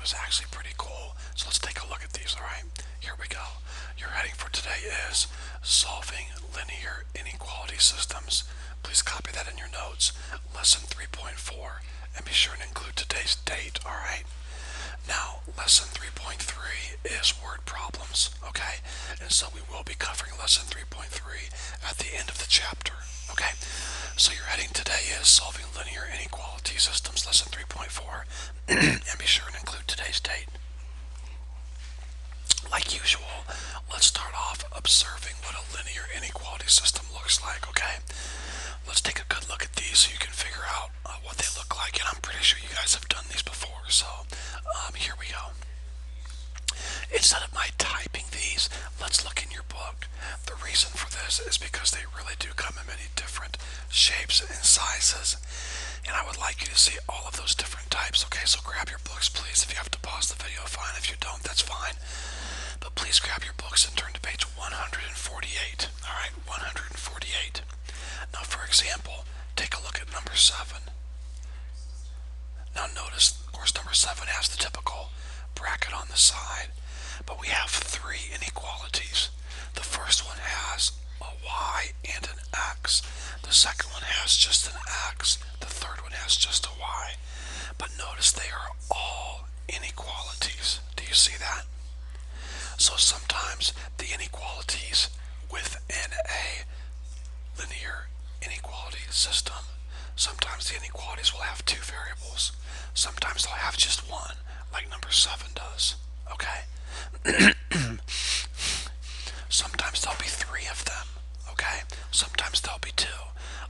is actually pretty cool. So let's take a look at these, alright? Here we go. Your heading for today is Solving Linear Inequality Systems. Please copy that in your notes. Lesson 3.4. And be sure to include today's date, alright? Now, lesson 3.3 is word problems, okay? And so we will be covering lesson 3.3 at the end of the chapter, okay? So your heading today is Solving Linear Inequality Systems, lesson 3.4, and be sure and include today's date. Like usual, let's start off observing what a linear inequality system looks like, okay? Let's take a good look at these so you can figure out what they look like, and I'm pretty sure you guys have done these before, so here we go. Instead of my typing these, let's look in your book. The reason for this is because they really do come in many different shapes and sizes, and I would like you to see all of those different types, okay? So grab your books, please. If you have to pause the video, fine. If you don't, that's fine. But please grab your books and turn to page 148, alright? 148. Now, for example, take a look at number 7. Now notice, of course, number 7 has the typical bracket on the side, but we have 3 inequalities. The first one has a y and an x. The second one has just an x. The third one has just a y. But notice they are all inequalities. Do you see that? So sometimes the inequalities within a linear inequality system, sometimes the inequalities will have 2 variables. Sometimes they'll have just one, like number 7 does, okay? Sometimes there'll be 3 of them, okay? Sometimes there'll be 2.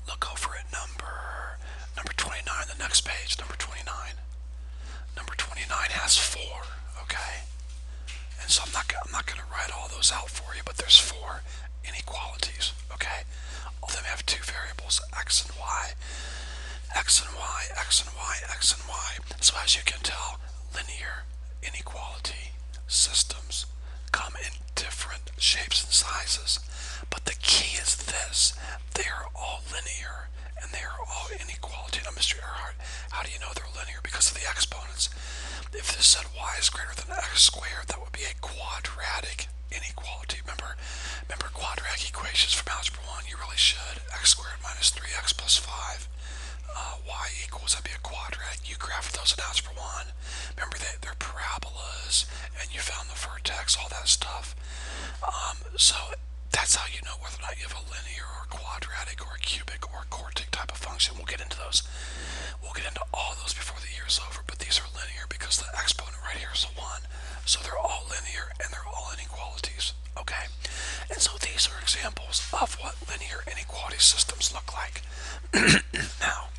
Look over at number 29, the next page, number 29. Number 29 has 4, okay? And so I'm not going to write all those out for you, but there's 4 inequalities, okay? All of them have 2 variables, x and y. X and y, x and y, x and y. So as you can tell, linear inequality systems come in different shapes and sizes. But the key is this: they are all linear and they are all inequality. Now, Mr. Earhart, how do you know they're linear? Because of the exponents. If this said y is greater than x squared, that would be a quadratic inequality. Remember quadratic equations from Algebra 1? You really should. X squared minus 3x plus 5. Y equals, that'd be a quadratic. You graphed those in Algebra 1. Remember that they're parabolas, and you found the vertex, all that stuff. So that's how you know whether or not you have a linear or quadratic or a cubic or a quartic type of function. We'll get into those. We'll get into all those before the year's over, but these are linear because the exponent right here is a 1. So they're all linear and they're all inequalities, okay? And so these are examples of what linear inequality systems look like. Now,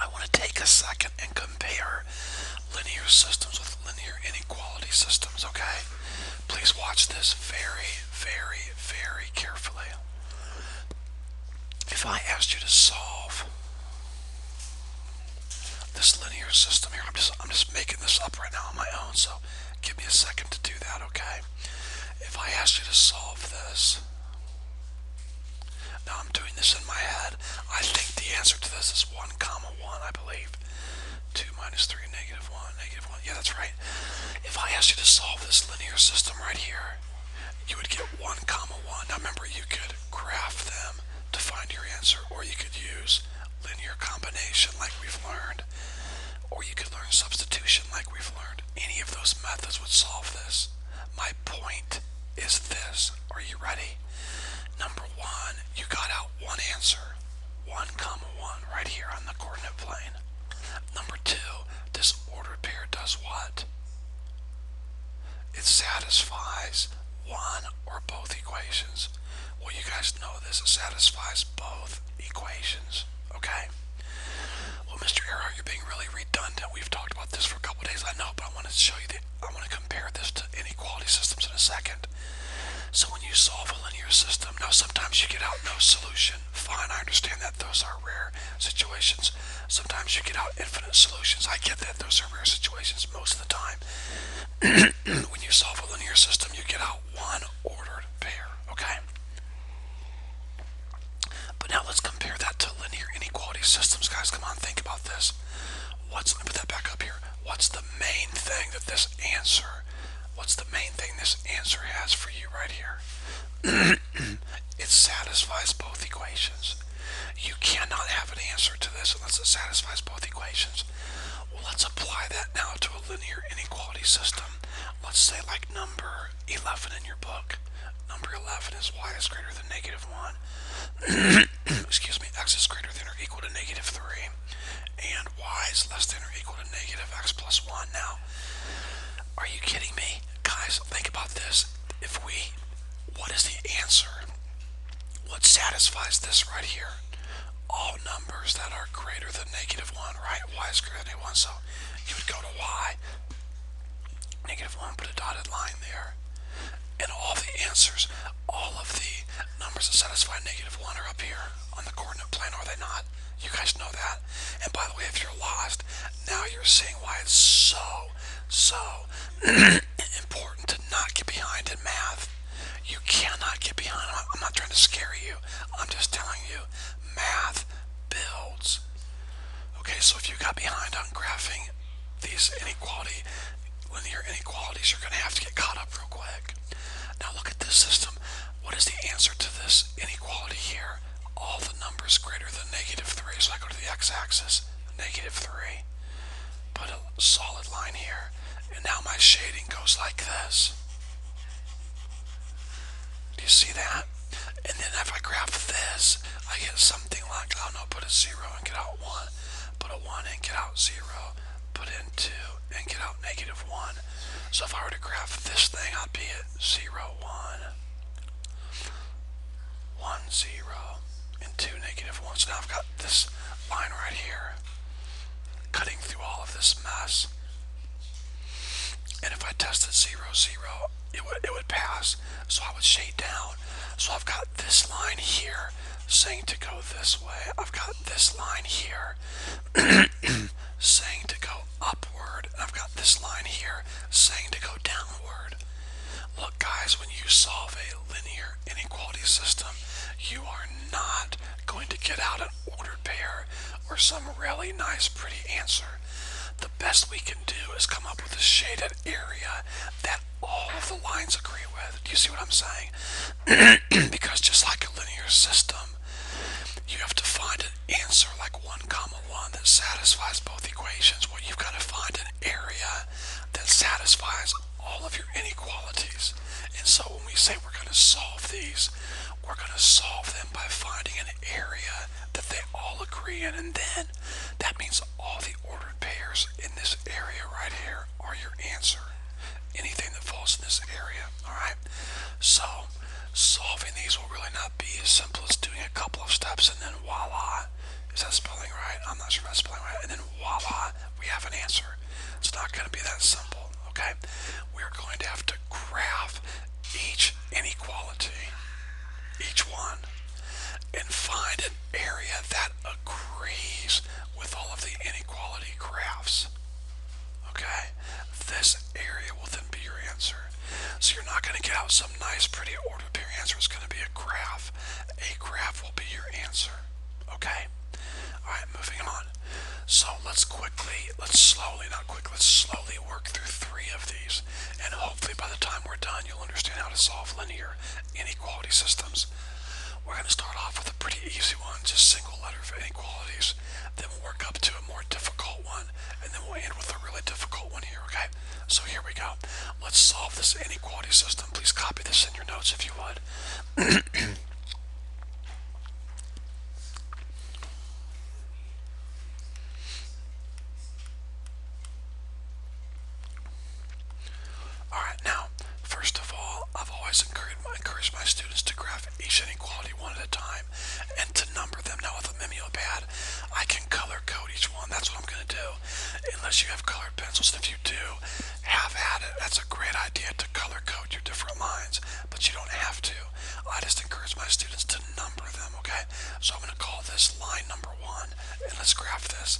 I want to take a second and compare linear systems with linear inequality systems, okay? Please watch this very, very, very carefully. If I asked you to solve this linear system here, I'm just making this up right now on my own, so give me a second to do that, okay? If I asked you to solve this, now I'm doing this in my head. I think the answer to this is 1, 1, I believe. 2 minus 3, negative 1, negative 1. Yeah, that's right. If I asked you to solve this linear system right here, you would get 1, 1. Now remember, you could graph them to find your answer, or you could use linear combination like we've learned, or you could learn substitution like we've learned. Any of those methods would solve this. My point is this. Are you ready? Number 1, you got out one answer. 1, 1, right here on the coordinate plane. Number 2, this ordered pair does what? It satisfies one or both equations. Well, you guys know this. It satisfies both equations, okay? Well, Mr. Earhart, you're being really redundant. We've talked about this for a couple days, I know, but I want to show you I want to compare this to inequality systems in a second. So when you solve a linear system, now sometimes you get out no solution. Fine, I understand that. Those are rare situations. Sometimes you get out infinite solutions. I get that. Those are rare situations most of the time. When you solve a linear system, you get out one ordered pair, okay? But now let's compare that to linear inequality systems, guys. Come on, think about this. Let me put that back up here. thing that this answer, what's the main thing this answer has for you right here? It satisfies both equations. You cannot have an answer to this unless it satisfies both equations. Well, let's apply that now to a linear inequality system. Let's say like number 11 in your book. Number 11 is y is greater than negative 1. Excuse me, x is greater than or equal to negative 3. And y is less than or equal to negative x plus 1. Now, are you kidding me? Guys, think about this. What is the answer? What satisfies this right here? All numbers that are greater than negative 1, right? Y is greater than 1, so you would go to y, negative 1, put a dotted line there. And all the answers, all of the numbers that satisfy negative 1 are up here on the coordinate plane, are they not? You guys know that. And by the way, if you're lost, now you're seeing why it's so important to not get behind in math. You cannot get behind. I'm not trying to scare you. I'm just telling you, math builds. Okay, so if you got behind on graphing these linear inequalities, you're going to have to get caught up real quick. Now look at this system. What is the answer to this inequality here? All the numbers greater than negative 3. So I go to the x-axis, negative 3. Put a solid line here. And now my shading goes like this. Do you see that? And then if I graph this, I get something like, I don't know, put a 0 and get out 1. Put a 1 and get out 0. Put in 2 and get out negative 1. So if I were to graph this thing, I'd be at 0, 1, 1, 0, and 2, negative 1. So now I've got this line right here, cutting through all of this mess. And if I tested 0, 0, it would pass. So I would shade down. So I've got this line here saying to go this way. I've got this line here saying to go upward. And I've got this line here saying to go downward. Look, guys, when you solve a linear inequality system, you are not going to get out an ordered pair or some really nice, pretty answer. The best we can do is come up with a shaded area that all of the lines agree with. Do you see what I'm saying? Because just like a linear system, you have to find an answer like 1, 1 that satisfies both equations. Well, you've got to find an area that satisfies all of your inequalities. And so when we say we're going to solve these, we're going to solve them by finding an area that they all agree in, and then that means all the ordered pairs in this area right here are your answer. Anything that falls in this area, alright? So, solving these will really not be as simple as doing a couple of steps and then voila. Is that spelling right? I'm not sure if that's spelling right. And then voila, we have an answer. It's not going to be that simple, okay? We're going to have to graph each inequality, each one, and find an area that agrees with all of the inequality graphs. Okay? This area will then be your answer. So you're not going to get out some nice, pretty ordered pair answer. It's going to be a graph. A graph will be your answer. Okay? Alright, moving on. So let's slowly work through 3 of these. And hopefully by the time we're done, you'll understand how to solve linear inequality systems. We're going to start off with a pretty easy one, just single letter inequalities. Then we'll work up to a more difficult one, and then we'll end with a really difficult one here, okay? So here we go. Let's solve this inequality system. Please copy this in your notes if you would. Alright, now, first of all, I've always encouraged my students to graph each inequality one at a time and to number them. Now with a mimeopad, I can color code each one. That's what I'm going to do. Unless you have colored pencils, and if you do, have at it. That's a great idea to color code your different lines, but you don't have to. I just encourage my students to number them, okay? So I'm going to call this line number 1, and let's graph this.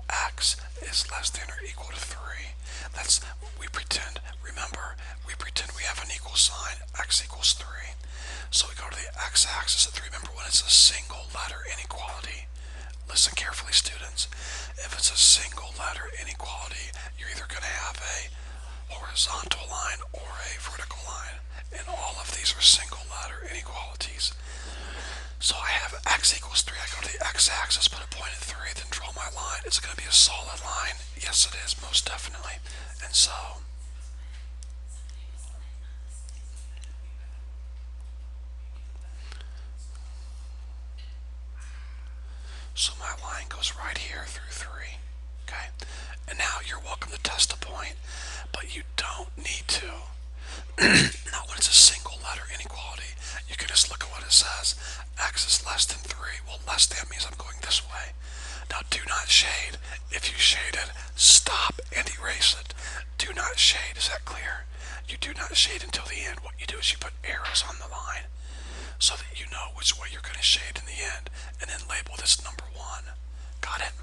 X is less than or equal to 3. That's, remember, we pretend we have an equal sign. X equals 3. So we go to the x-axis at 3. Remember, when it's a single letter inequality, listen carefully, students. If it's a single letter inequality, you're either going to have a horizontal line or a vertical line. And all of these are single letter inequalities. So I have x equals 3. I go to the x-axis, put a point at 3, then draw my line. Is it going to be a solid line? Yes, it is, most definitely. And so my line goes right here through 3. Okay? And now you're welcome to test a point, but you don't need to. Not when it's a single letter inequality. You can just look at what it says. X is less than 3. Well, less than means I'm going this way. Now do not shade. If you shade it, stop and erase it. Do not shade. Is that clear? You do not shade until the end. What you do is you put arrows on the line so that you know which way you're going to shade in the end, and then label this number 1. Got it?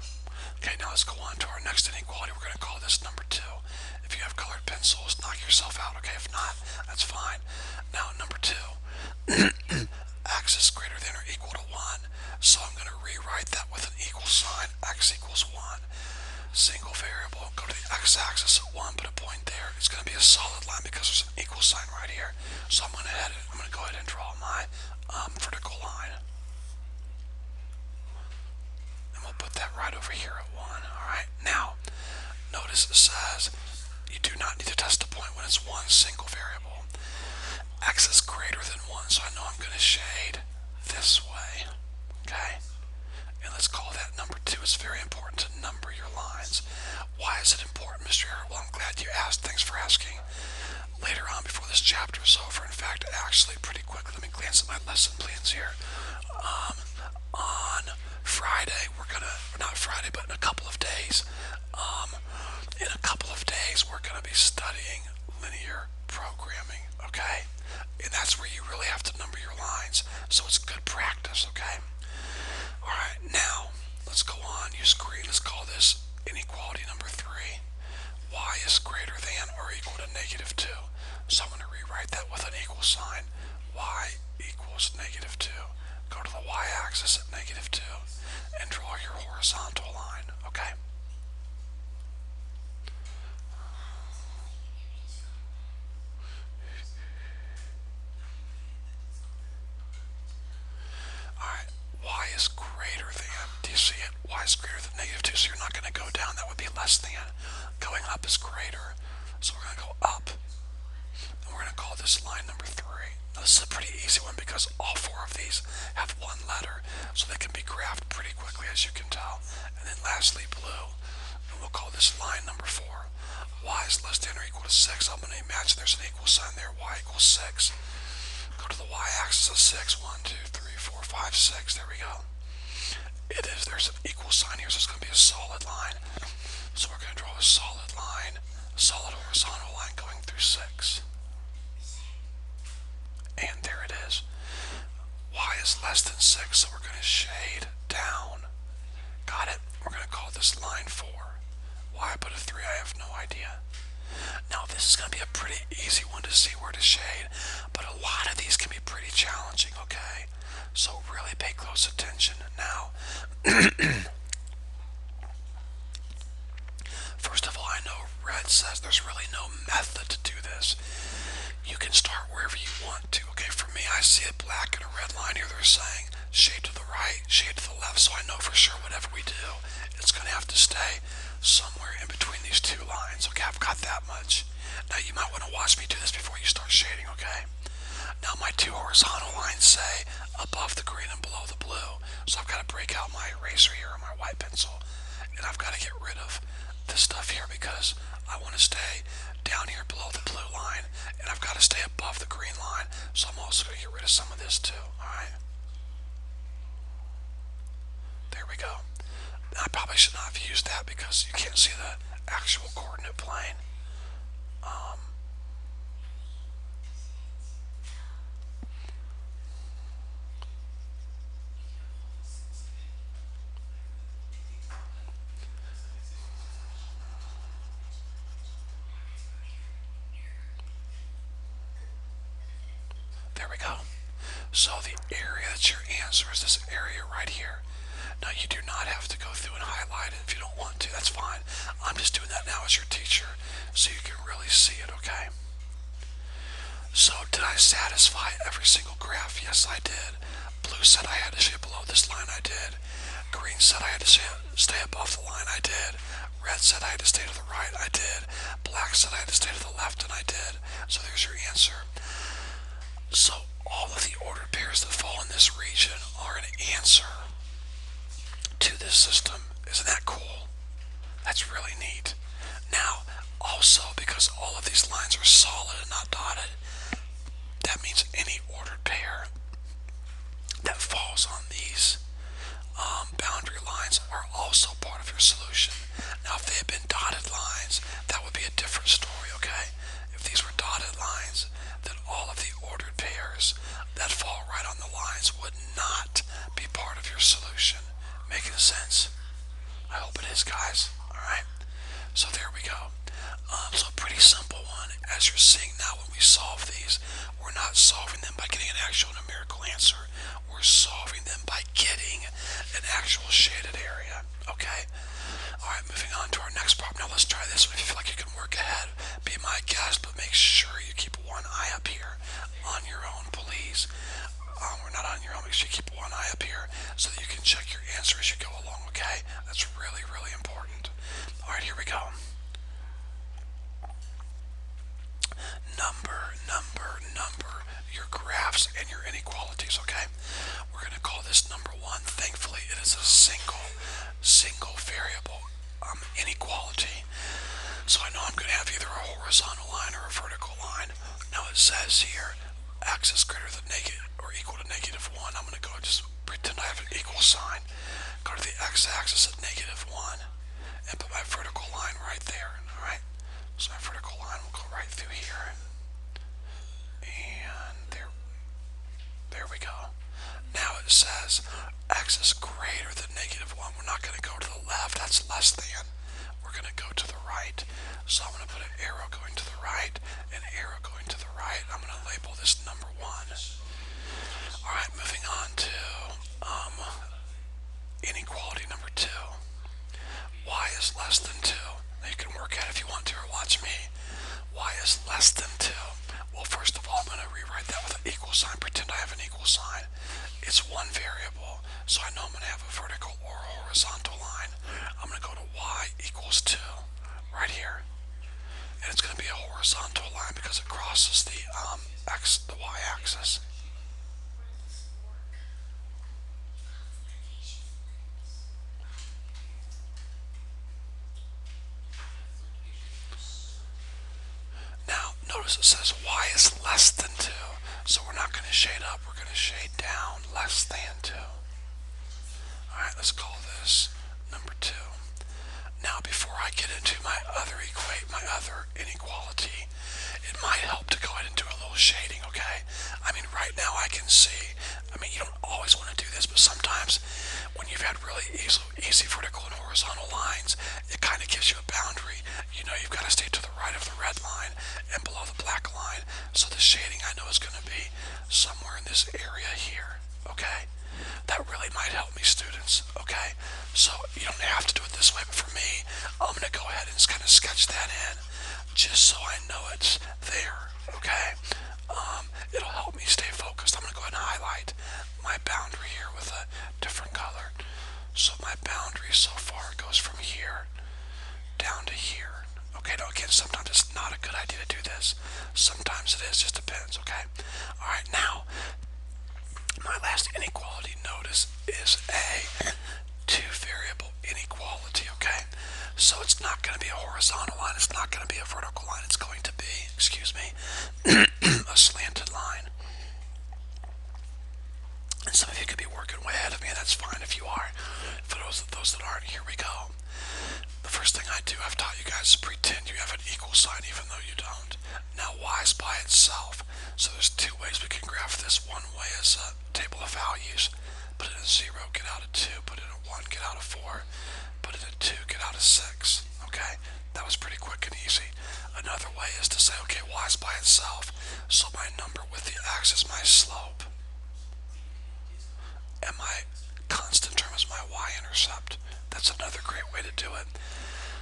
Okay, now let's go on to our next inequality. We're going to call this number 2. If you have colored pencils, knock yourself out. Okay, if not, that's fine. Now, number 2. X is greater than or equal to 1. So I'm going to rewrite that with an equal sign. X equals 1. Single variable. Go to the x-axis at 1, put a point there. It's going to be a solid line because there's an equal sign right here. So I'm going to go ahead and draw my vertical line. And we'll put that right over here at 1. Alright, now, notice it says you do not need to test a point when it's one single variable. X is greater than 1, so I know I'm going to shade this way. Okay? And let's call that number 2. It's very important to number your lines. Why is it important, Mr. Eric? Well, I'm glad you asked. Thanks for asking. Later on, before this chapter is over, in fact, actually, pretty quickly, let me glance at my lesson plans here. On Friday, not Friday, but in a couple of days, we're going to be studying linear programming, okay? And that's where you really have to number your lines. So it's good practice, okay? Alright, now, let's go on. Use green. Let's call this inequality number 3. Y is greater than or equal to negative 2. So I'm going to rewrite that with an equal sign. Y equals negative 2. Go to the y-axis at negative 2 and draw your horizontal line, okay? Alright, y is greater than, do you see it? Y is greater than negative 2, so you're not going to go down. That would be less than. Going up is greater, so we're going to go up. And we're going to call this line number 3. Now this is a pretty easy one because all 4 of these have one letter, so they can be graphed pretty quickly, as you can tell. And then lastly, blue. And we'll call this line number 4. Y is less than or equal to 6. I'm going to imagine there's an equal sign there. Y equals 6. Go to the y-axis of 6. 1, 2, 3, 4, 5, 6. There we go. It is. There's an equal sign here, so it's going to be a solid line. So we're going to draw a solid line, a solid horizontal line going through 6. And there it is. Y is less than 6, so we're going to shade down. Got it? We're going to call this line 4. Why I put a 3, I have no idea. Now this is going to be a pretty easy one to see where to shade, but a lot of these can be pretty challenging, okay? So really pay close attention. Now, first of all, I know red says there's really no method to do this. You can start wherever you want to, okay? For me, I see a black and a red line here. They're saying shade to the right, shade to the left, so I know for sure whatever we do, it's going to have to stay somewhere in between these 2 lines. Okay, I've got that much. Now you might want to watch me do this before you start shading, okay? Now my 2 horizontal lines say above the green and below the blue. So I've got to break out my eraser here or my white pencil, and I've got to get rid of this stuff here because I want to stay down here below the blue line, and I've got to stay above the green line. So I'm also going to get rid of some of this too, alright? There we go. I probably should not have used that because you can't see the actual coordinate plane. There we go. So the area that's your answer is this area right here. Now you do not have to go through and highlight it if you don't want to. That's fine. I'm just doing that now as your teacher so you can really see it, okay? So did I satisfy every single graph? Yes, I did. Blue said I had to stay below this line. I did. Green said I had to stay above the line. I did. Red said I had to stay to the right. I did. Black said I had to stay to the left, and I did. So there's your answer. So all of the ordered pairs that fall in this region are an answer to this system. Isn't that cool? That's really neat. Now, also, because all of these lines are solid and not dotted, that means any ordered pair that falls on these boundary lines are also part of your solution. Now, if they had been dotted lines, that would be a different story, okay? If these were dotted lines, then all of the ordered pairs that fall right on the lines would not be part of your solution. Making sense? I hope it is, guys. Alright? So there we go. So pretty simple one. As you're seeing now when we solve these, we're not solving them by getting an actual numerical answer. We're solving them by getting an actual shaded area. Okay? Alright, moving on to our next problem. Now let's try this one. If you feel like you can work ahead, be my guest, but make sure you keep one eye up here on your own, please. We're not on your own. Make sure you keep one eye up here so that you can check your answer as you go along, okay? That's really, really important. Alright, here we go. Number your graphs and your inequalities, okay? We're going to call this number one. Thankfully, it is a single variable inequality. So I know I'm going to have either a horizontal line or a vertical line. Now it says here, x is greater than negative or equal to -1. I'm going to go just pretend I have an equal sign. Go to the x-axis at -1 and put my vertical line right there. Alright? So my vertical line will go right through here. And there we go. Now it says x is greater than -1. We're not going to go to the left. That's less than. We're going to go to the right. So I'm going to put an arrow going to the right, an arrow going to the right. I'm going to label this number 1. Alright, moving on to inequality number 2. Y is less than 2. Now you can work out if you want to or watch me. Y is less than 2. Well, first of all, I'm going to rewrite that with an equal sign. Pretend I have an equal sign. It's one variable, so I know I'm going to have a vertical or a horizontal line. I'm going to go to y equals 2 right here. And it's going to be a horizontal line because it crosses the y-axis. Now, notice it says y is less than 2, so we're not going to shade up, we're going to shade down, less than 2. Alright, let's call this number 2. Now, before I get into my other inequality, it might help to go ahead and do a little shading, okay? I mean, right now I can see, you don't always want to do this, but sometimes when you've had really easy vertical and horizontal lines, it kind of gives you a boundary. You know you've got to stay to the right of the red line and below the black line. So the shading I know is going to be somewhere in this area here, okay? That really might help me, students, okay? So you don't have to do it this way, but for me, I'm going to go ahead and just kind of sketch that in just so I know it's there, okay? It'll help me stay focused. I'm going to go ahead and highlight my boundary here with a different color. So my boundary so far goes from here down to here. Okay, now again, sometimes it's not a good idea to do this. Sometimes it is, just depends, okay? Alright, now, my last inequality, notice, is a two-variable inequality, okay? So it's not going to be a horizontal line, it's not going to be a vertical line, it's going to be, a slanted line. And some of you could be working way ahead of me, and that's fine if you are. For those that aren't, here we go. The first thing I do, I've taught you guys to pretend you have an equal sign even though you don't. Now y is by itself, so there's two ways we can graph this. One way is a table of values. Put in a 0, get out a 2, put in a 1, get out a 4, put in a 2, get out a 6. Okay, that was pretty quick and easy. Another way is to say, okay, y is by itself, so my number with the x is my slope, and my constant term is my y-intercept. That's another great way to do it.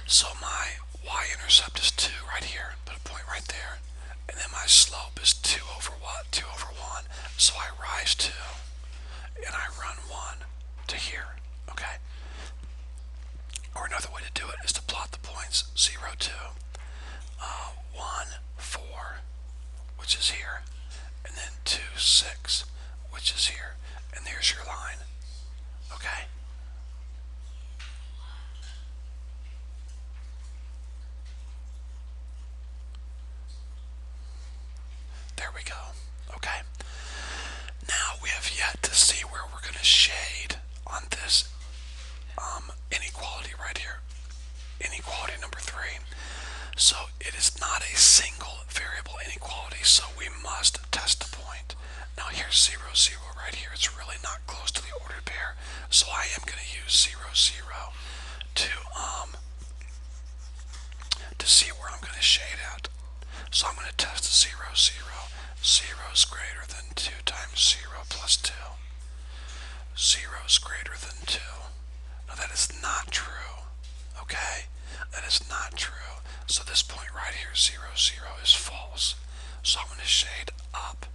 So my y-intercept is 2 right here, put a point right there, and then my slope is 2 over what? 2 over 1. So I rise 2, and I run 1 to here, okay? Or another way to do it is to plot the points 0, 2, 1, 4, which is here, and then 2, 6, which is here, and there's your line, okay? There we go, okay? Now we have yet to see where we're going to shade on this inequality right here. Inequality number 3. So it is not a single variable inequality, so we must test the point. Now here's 0, 0 right here. It's really not close to the ordered pair, so I am going to use 0, 0 to see where I'm going to shade at. So I'm going to test 0, 0. 0 is greater than 2 times 0 plus 2. 0 is greater than 2. Now that is not true, okay? That is not true. So this point right here, 0, 0, is false. So I'm going to shade up.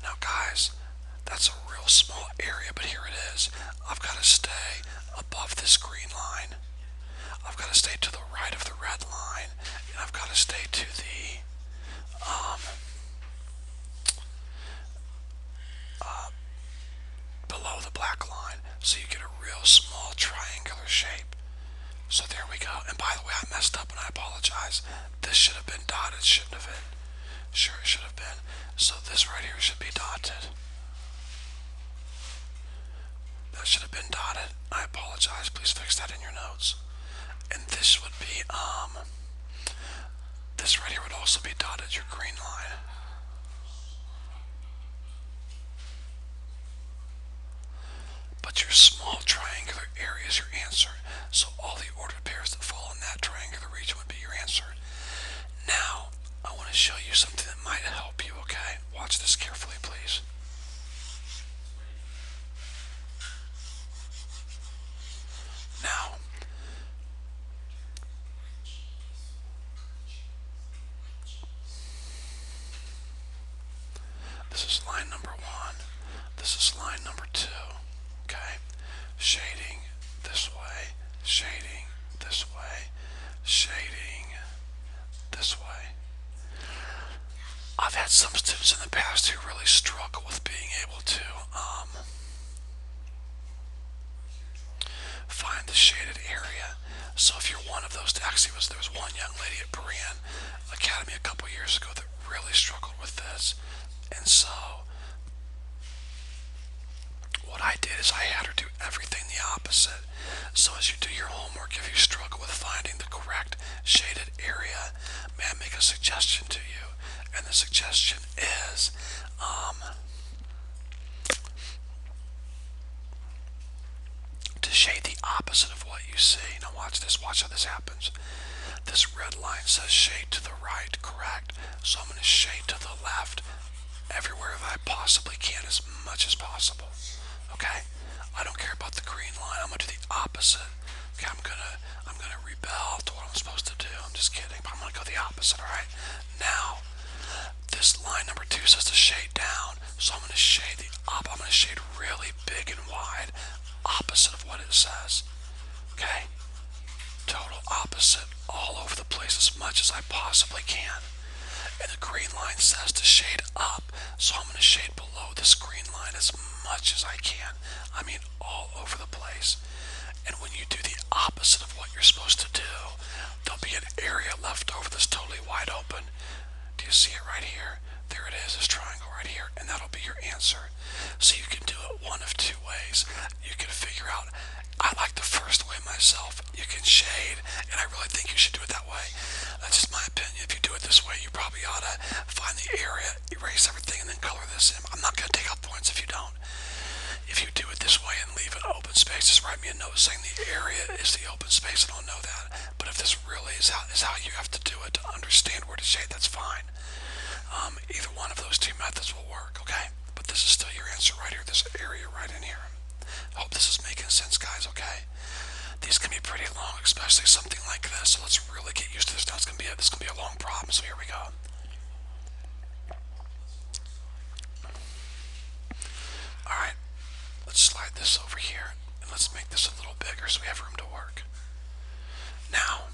Now guys, that's a real small area, but here it is. I've got to stay above this green line. I've got to stay to the right of the red line, and I've got to stay to the below the black line, so you get a real small triangular shape. So there we go. And by the way, I messed up and I apologize. This should have been dotted, shouldn't have it? Sure, it should have been. So this right here should be dotted. That should have been dotted. I apologize. Please fix that in your notes. And this would be, this right here would also be dotted, your green line. But your small triangular area is your answer. So all the ordered pairs that fall in that triangular region would be your answer. Now, I want to show you something that might help you, okay? Watch this carefully, please. Now, this is line number 1. This is line number 2, okay? Shading this way, shading this way, shading this way. I've had some students in the past who really struggle with being able to find the shaded area. So if you're one of those, actually there was one young lady at Berean Academy a couple years ago that really struggled with this. And so what I did is I had her do everything the opposite. So as you do your homework, if you struggle with finding the correct shaded area, may I make a suggestion to you? And the suggestion is to shade the opposite of what you see. Now watch this. Watch how this happens. This red line says shade to the right, correct? So I'm going to shade to the left everywhere that I possibly can, as much as possible. Okay? I don't care about the green line. I'm going to do the opposite. Okay, I'm gonna rebel to what I'm supposed to do. I'm just kidding, but I'm gonna go the opposite, alright? Now, this line number 2 says to shade down, so I'm gonna shade I'm gonna shade really big and wide, opposite of what it says. Okay? Total opposite, all over the place as much as I possibly can. And the green line says to shade up, so I'm gonna shade below this green line as much as I can. I mean, all over the place. And when you do the opposite of what you're supposed to do, there'll be an area left over that's totally wide open. Do you see it right here? There it is, this triangle right here, and that'll be your answer. So you can do it one of 2 ways. You can figure out, I like the first way myself. You can shade, and I really think you should do it that way. That's just my opinion. If you do it this way, you probably ought to find the area, erase everything, and then color this in. I'm not going to take out points if you don't. If you do it this way and leave an open space, just write me a note saying the area is the open space, and I'll know that. But if this really is how you have to do it to understand where to shade, that's fine. Either one of those 2 methods will work, okay? But this is still your answer right here, this area right in here. I hope this is making sense, guys, okay? These can be pretty long, especially something like this, so let's really get used to this. Now this is gonna be a long problem, so here we go. make this a little bigger so we have room to work. Now,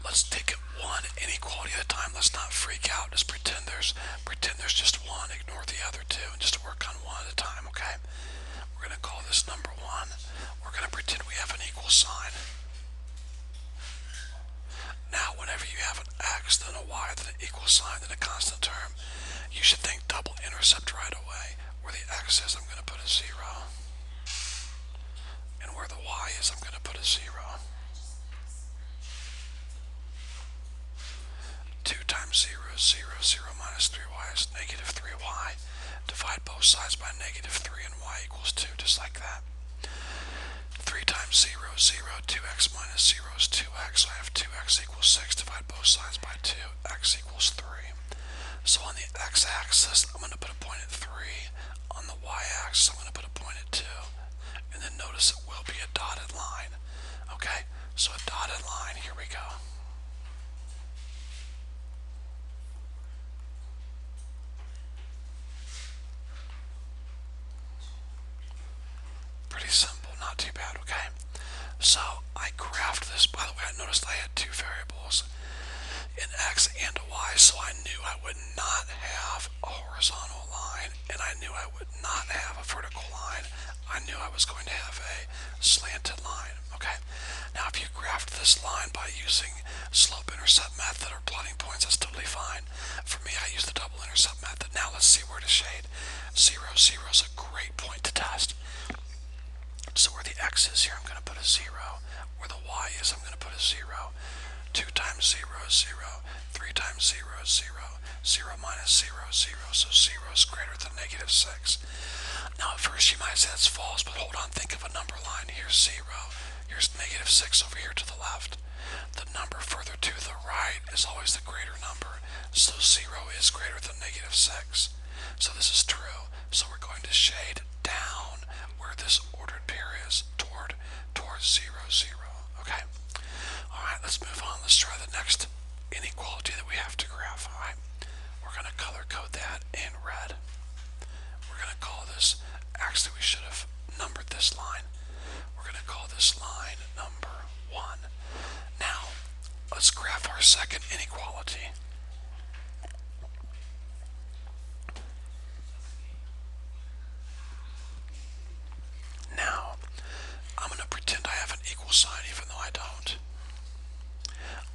let's take it one inequality at a time. Let's not freak out. Just pretend there's just one. Ignore the other two and just work on one at a time, okay? We're going to call this number 1. We're going to pretend we have an equal sign. Now, whenever you have an x, then a y, then an equal sign, then a constant term, you should think double intercept right away. Where the x is, I'm going to put a 0. And where the y is, I'm going to put a 0. 2 times 0 is 0. 0 minus 3y is negative 3y. Divide both sides by negative 3 and y equals 2, just like that. 3 times 0 is 0. 2x minus 0 is 2x. So I have 2x equals 6. Divide both sides by 2. X equals 3. So on the x-axis, I'm going to put a point at 3. On the y-axis, I'm going to put a point at 2. And then notice it will be a dotted line. Okay? So a dotted line. Here we go. Pretty simple, not too bad, okay? So I graphed this. By the way, I noticed I had two variables, an x and a y, so I knew I would not have a horizontal line, and I knew I would not have a vertical line. I knew I was going to have a slanted line, okay? Now, if you graphed this line by using slope-intercept method or plotting points, that's totally fine. For me, I use the double intercept method. Now let's see where to shade. 0, 0 is a great point to test. So where the x is here, I'm going to put a 0. Where the y is, I'm going to put a 0. 2 times 0 is 0. 3 times 0 is 0. 0 minus 0 is 0. So 0 is greater than negative 6. Now at first you might say that's false, but hold on, think of a number line. Here's 0. Here's negative 6 over here to the left. The number further to the right is always the greater number. So 0 is greater than negative 6. So this is true. So we're going to shade down where this ordered pair is towards 0, 0. Okay? Alright, let's move on. Let's try the next inequality that we have to graph. Alright? We're going to color code that in red. We're going to call this, actually we should have numbered this line. We're going to call this line number 1. Now, let's graph our second inequality. Now, I'm going to pretend I have an equal sign even though I don't.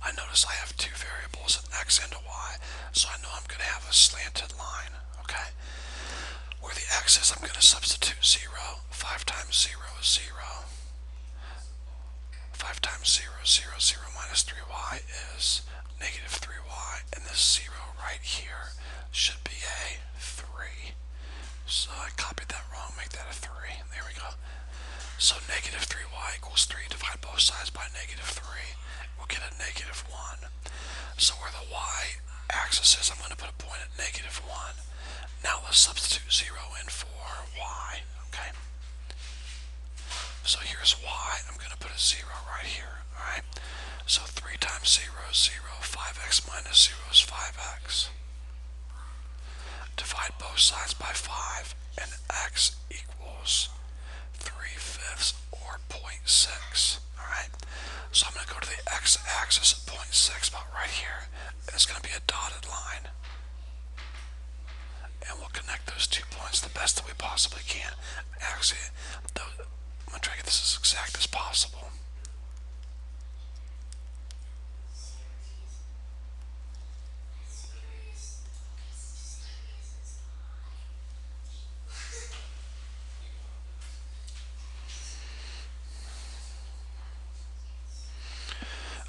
I notice I have two variables, an x and a y, so I know I'm going to have a slanted line, okay? Where the x is, I'm going to substitute 0. 5 times 0 is 0. 5 times 0 is 0. 0 minus 3y is negative 3y, and this 0 right here should be a 3. So I copied that wrong, make that a 3. There we go. So negative 3y equals 3. Divide both sides by negative 3. We'll get a negative 1. So where the y-axis is, I'm going to put a point at negative 1. Now let's substitute 0 in for y, okay? So here's y. I'm going to put a 0 right here, alright? So 3 times 0 is 0. 5x minus 0 is 5x. Divide both sides by 5, and x equals 3/5 or 0.6, alright? So I'm going to go to the x-axis at 0.6, about right here, and it's going to be a dotted line. And we'll connect those 2 points the best that we possibly can. Actually, I'm going to try to get this as exact as possible.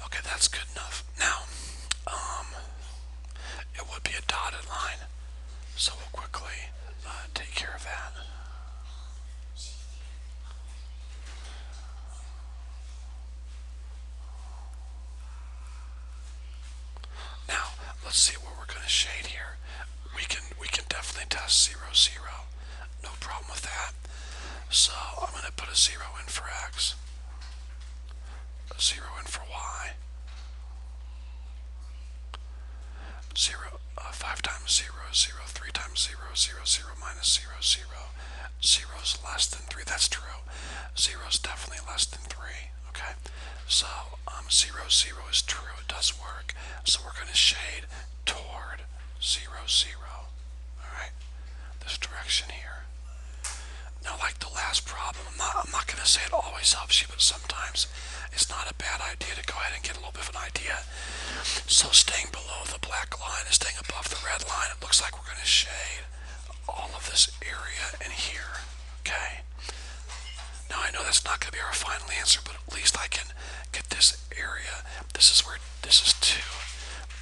Okay, that's good enough. Now, it would be a dotted line, so we'll quickly take care of that. Now, let's see what we're going to shade here. We can definitely test 0, 0. No problem with that. So I'm going to put a 0 in for x, a 0 in for y, 0 5 times 0 is 0, 3 times 0 is 0, 0 minus 0 is 0. 0 is less than 3, that's true. 0 is definitely less than 3, okay? So 0, 0 is true, it does work. So we're going to shade toward 0, 0, alright? This direction here. Now, like the last problem, I'm not going to say it always helps you, but sometimes it's not a bad idea to go ahead and get a little bit of an idea. So staying below the black line and staying above the red line, it looks like we're going to shade all of this area in here, okay? Now, I know that's not going to be our final answer, but at least I can get this area. This is where, this is 2.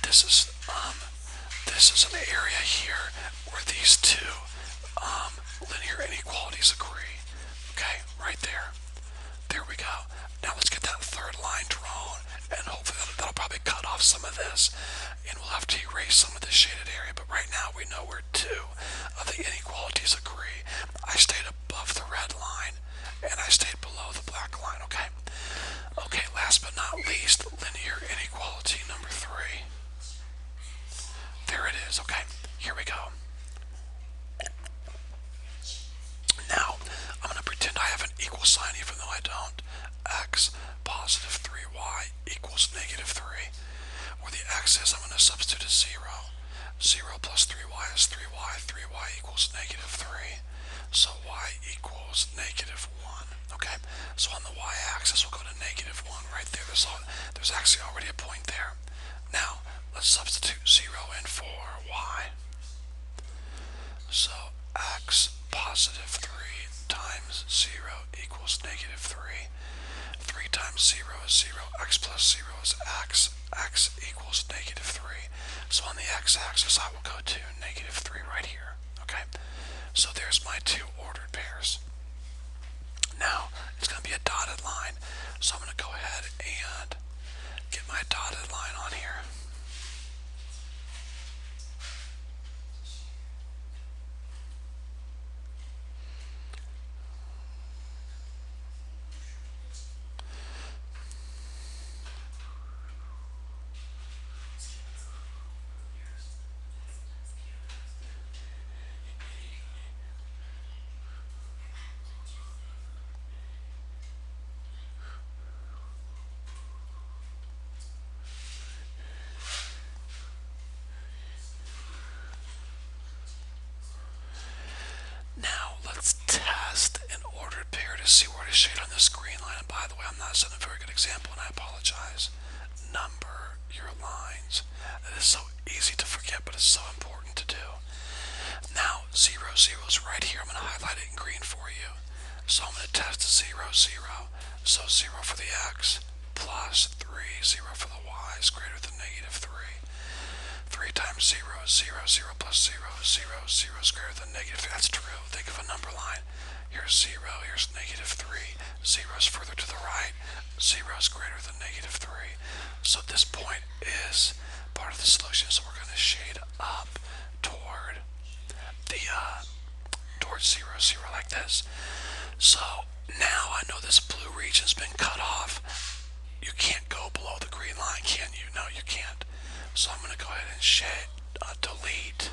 This is an area here where these two linear inequalities agree. Okay, right there. There we go. Now let's get that third line drawn, and hopefully that'll probably cut off some of this, and we'll have to erase some of this shaded area, but right now we know where 2 of the inequalities agree. I stayed above the red line, and I stayed below the black line, okay? Okay, last but not least, linear inequality number 3. There it is, okay? Here we go. Now, I'm going to pretend I have an equal sign even though I don't. X positive 3y equals negative 3. Where the x is, I'm going to substitute a 0. 0 plus 3y is 3y. 3y equals negative 3. So y equals negative 1. Okay, so on the y-axis we'll go to negative 1 right there. There's actually already a point there. Now, let's substitute 0 in for y. So x positive 3 times 0 equals negative 3. 3 times 0 is 0. X plus 0 is x. X equals negative 3. So on the x-axis I will go to negative 3 right here. Okay, so there's my 2 ordered pairs. Now it's going to be a dotted line, so I'm going to go ahead and get my dotted line on here. Now let's test an ordered pair to see where to shade on this green line. And by the way, I'm not setting a very good example, and I apologize. Number your lines. It is so easy to forget, but it's so important to do. Now 0, 0 is right here. I'm going to highlight it in green for you. So I'm going to test 0, 0. So 0 for the x plus 3, 0 for the y is greater than negative 3. 3 times 0 is 0, 0 plus 0 is 0, 0 is greater than negative 3. That's true. Think of a number line. Here's 0, here's negative 3. 0 is further to the right. 0 is greater than negative 3. So this point is part of the solution, so we're going to shade up toward the towards 0, 0 like this. So now I know this blue region's been cut off. You can't go below the green line, can you? No, you can't. So I'm going to go ahead and shade, delete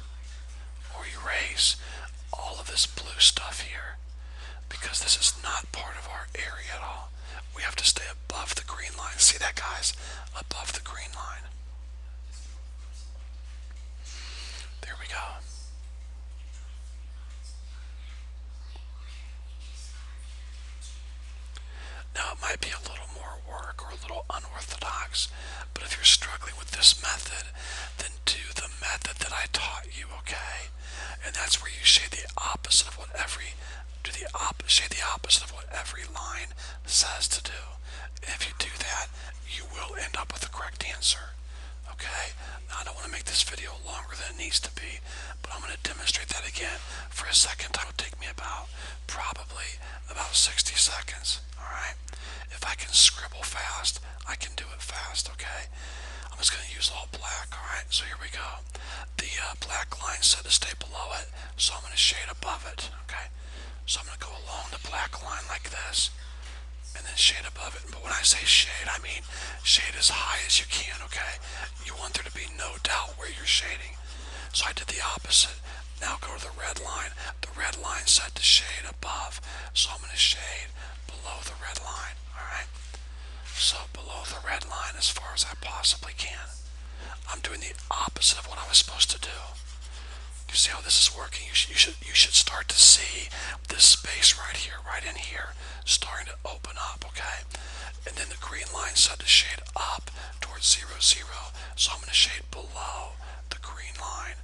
or erase all of this blue stuff here, because this is not part of our area at all. We have to stay above the green line. See that, guys? Above the green line. There we go. Now it might be a little more work or a little unorthodox, but if you're struggling with this method, then do the method that I taught you, okay? And that's where you shade the opposite of what shade the opposite of what every line says to do. And if you do that, you will end up with the correct answer. Okay? Now I don't want to make this video longer than it needs to be, but I'm going to demonstrate that again for a second time. It'll take me probably about 60 seconds. Alright? If I can scribble fast, I can do it fast, okay? I'm just going to use all black, alright? So here we go. The black line said to stay below it, so I'm going to shade above it, okay? So I'm going to go along the black line like this, and then shade above it. But when I say shade, I mean shade as high as you can, okay? You want there to be no doubt where you're shading. So I did the opposite. Now go to the red line. The red line set to shade above. So I'm going to shade below the red line. Alright? So below the red line as far as I possibly can. I'm doing the opposite of what I was supposed to do. You see how this is working? You should start to see this space right here, right in here, starting to open up, okay? And then the green line set to shade up towards 0, 0. So I'm going to shade below the green line.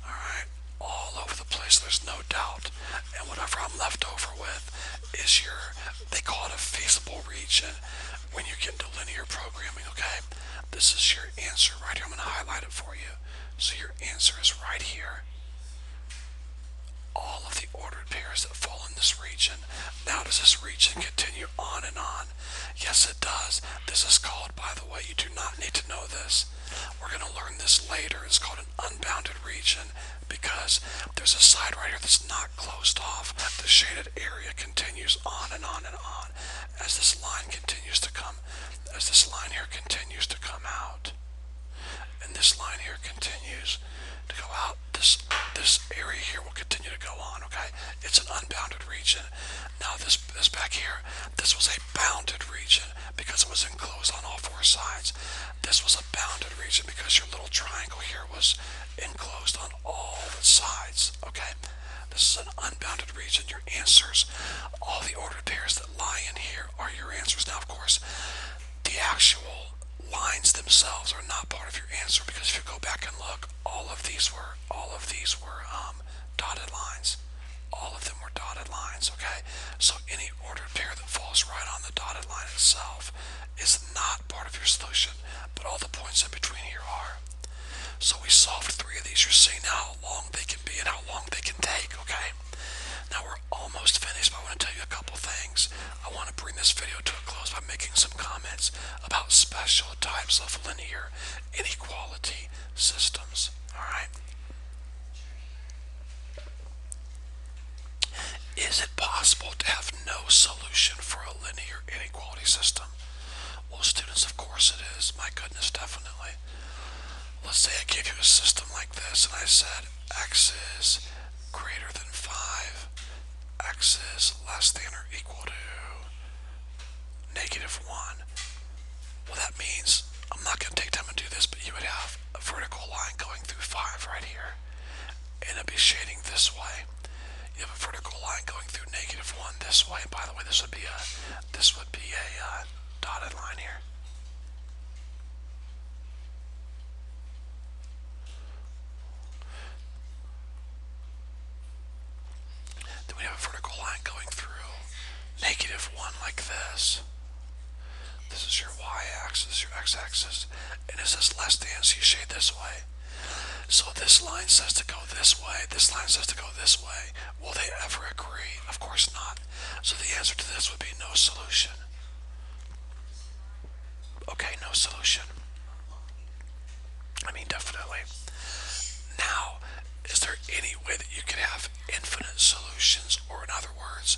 Alright? All over the place, there's no doubt. And whatever I'm left over with is they call it a feasible region when you get into linear programming, okay? This is your answer right here. I'm going to highlight it for you. So your answer is right here. All of the ordered pairs that fall in this region. Now does this region continue on and on? Yes, it does. This is called, by the way, you do not need to know this. We're going to learn this later. It's called an unbounded region because there's a side right here that's not closed off. The shaded area continues on and on and on as this line continues to come, as this line here continues to come out. And this line here continues to go out. This area here will continue to go on, okay? It's an unbounded region. Now this back here, this was a bounded region because it was enclosed on all four sides. This was a bounded region because your little triangle here was enclosed on all the sides, okay? This is an unbounded region. Your answers, all the ordered pairs that lie in here are your answers. Now, of course, the actual lines themselves are not part of your answer because if you go back and look, all of these were dotted lines. All of them were dotted lines, okay? So any ordered pair that falls right on the dotted line itself is not part of your solution, but all the points in between here are. So we solved 3 of these. You're seeing how long they can be and how long they can take, okay? Now we're almost finished, but I want to tell you a couple things. I want to bring this video to a close by making some comments about special types of linear inequality systems. Alright? Is it possible to have no solution for a linear inequality system? Well, students, of course it is. My goodness, definitely. Let's say I gave you a system like this and I said x is greater than 5, x is less than or equal to -1. Well, that means, I'm not going to take time to do this, but you would have a vertical line going through 5 right here, and it'd be shading this way. You have a vertical line going through -1 this way, and by the way, this would be a dotted line here. Then we have a vertical line going through -1 like this. This is your y-axis, your x-axis, and it says less than, so you shade this way. So this line says to go this way, this line says to go this way. Will they ever agree? Of course not. So the answer to this would be no solution. Okay, no solution. I mean, definitely. Now, is there any way that you could have infinite solutions, or in other words,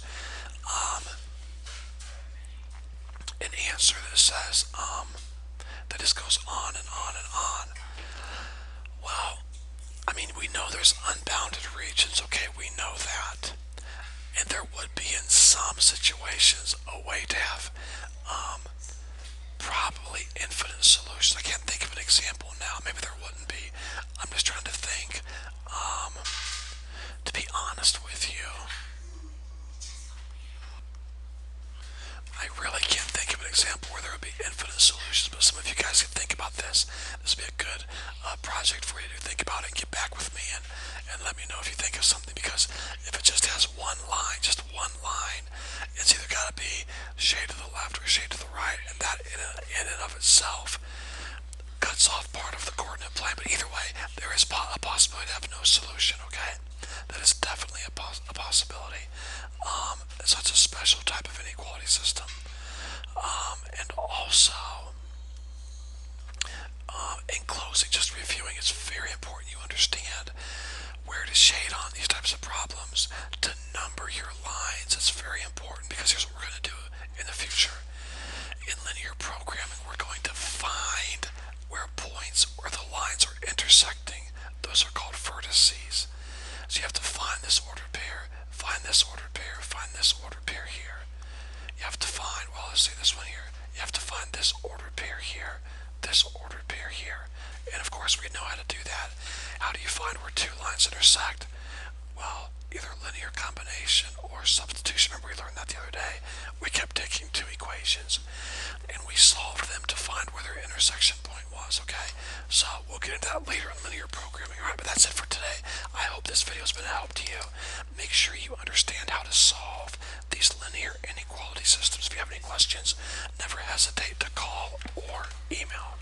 an answer that says, that just goes on and on and on? Well, I mean, we know there's unbounded regions, okay, we know that. And there would be in some situations a way to have probably infinite solutions. I can't think of an example now. Maybe there wouldn't be. I'm just trying to think. To be honest with you, I really can't think of an example where there would be infinite solutions, but some of you guys can think about this. This would be a good project for you to think about it and get back with me and let me know if you think of something, because if it just has just one line, it's either got to be shade to the left or shade to the right, and that in and of itself cuts off part of the coordinate plane. But either way, there is a possibility to have no solution, okay? That is definitely a possibility. So it's a special type of inequality system. And also, in closing, just reviewing, it's very important you understand where to shade on these types of problems, to number your lines. It's very important, because here's what we're going to do in the future. In linear programming, we're going to find where the lines are intersecting. Those are called do that. How do you find where two lines intersect? Well, either linear combination or substitution. Remember we learned that the other day. We kept taking two equations and we solved them to find where their intersection point was, okay? So we'll get into that later in linear programming, alright? But that's it for today. I hope this video has been a help to you. Make sure you understand how to solve these linear inequality systems. If you have any questions, never hesitate to call or email.